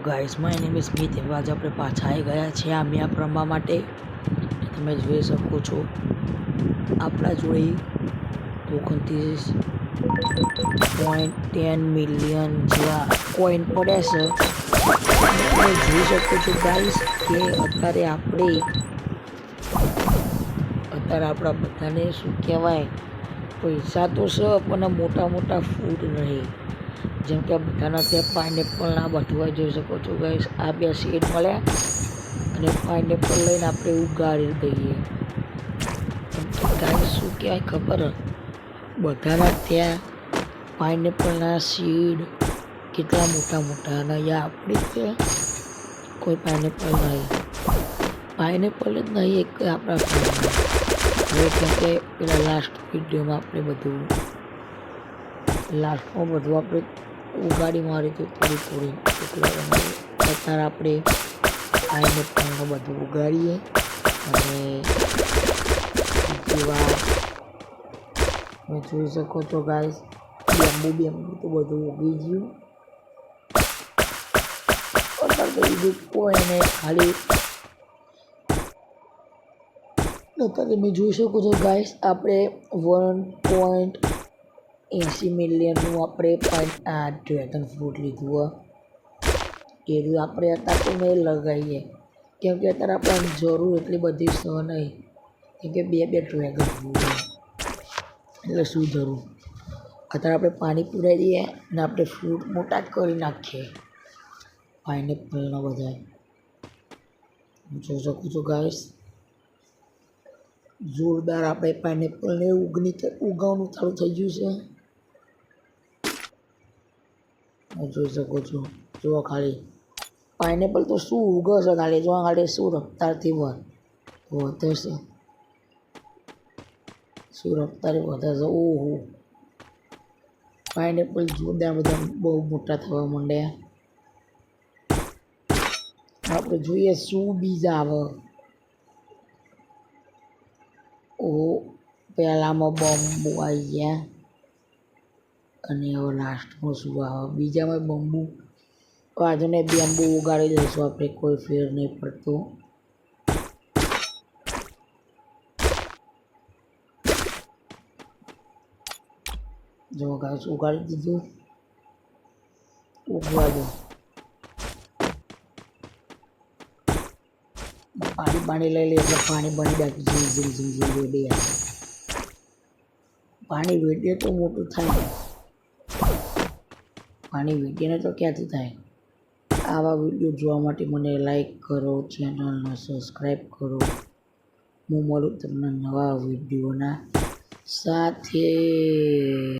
Guys, my name is સ્મિત. આજે આપણે પાછા આવી ગયા છીએ આ મેપ રમવા માટે. તમે જોઈ શકો છો આપણા જોડે 29.10 મિલિયન જેવા કોઈન પડ્યા છે. તમે જોઈ શકો છો ગાઈસ કે અત્યારે આપણા બધાને શું કહેવાય, પૈસા તો છે પણ મોટા મોટા ફૂડ રહે. જેમ કે બધાના ત્યાં પાઇનેપલના બધું જોઈ શકો છો ગાઈસ. આ બે શેડ મળ્યા અને પાઇનેપલ લઈને આપણે ઉગાડી દઈએ. ગાઈસ શું કહેવાય ખબર, બધાના ત્યાં પાઇનેપલના શેડ કેટલા મોટા મોટા, અને અહીંયા આપણે ત્યાં કોઈ પાઇનેપલ નહીં, પાઇનેપલ જ નહીં એક આપણા ફ્રેન્ડમાં. હવે કેમ કે પેલા લાસ્ટ વિડીયોમાં આપણે લાસ્ટમાં બધું આપણે ઉગાડી મારી હતું થોડી એટલે અત્યારે આપણે પાઇનેપલનું બધું ઉગાડીએ. અને બીજી વાર તમે જોઈ શકો છો ગાઈસ, બેમ્બુ તો બધું ઉગી ગયું. અત્યારે બીજું કોઈને ખાલી અત્યારે તમે જોઈ શકો છો ગાઈસ, આપણે 1.80 મિલિયનનું આપણે ડ્રેગન ફ્રૂટ લીધું. એ આપણે અત્યારે તો નહીં લગાવીએ કેમ કે અત્યારે આપણને જરૂર એટલી બધી છે નહીં, કેમ કે બે ડ્રેગન ફ્રૂટ એટલે શું જરૂર. અત્યારે આપણે પાણી પુરાઈ દઈએ અને આપણે ફ્રૂટ મોટા જ કરી નાખીએ પાઇનેપલના બધા. જોઈ શકો છો ગાઈસ, જોરદાર આપણે પાઇનેપલને ઉગાવવાનું ચાલુ થઈ ગયું છે. જોઈ શકો છો, જુઓ ખાલી પાઇનેપલ તો શું ઉગે છે ખાલી, જો ખાલી શું રફતારથી વધે છે, શું રફતાર વધે છે. ઓહો, પાઇનેપલ જોરદાર બધા બહુ મોટા થવા માંડ્યા. આપણે જોઈએ શું બીજા આવે. ઓહો, પહેલામાં બંબુ આવી ગયા અને હવે લાસ્ટમાં શું આવે, બીજામાં બંબુ. આજને બેમ્બુ ઉગાડી દઈશું આપણે, કોઈ ફેર નહીં પડતો. જો ગાઈસ ઉગાડી દીધું, ઉગવા દો. પાણી લઈ લે એટલે પાણી બની જાય ઝીલ વેડીએ. પાણી વેડીએ તો મોટું થાય, પાણી વેડીને તો ક્યાંથી થાય. આવા વિડીયો જોવા માટે મને લાઈક કરો, ચેનલને સબસ્ક્રાઈબ કરો. હું મળું તમને નવા વિડીયોના સાથે.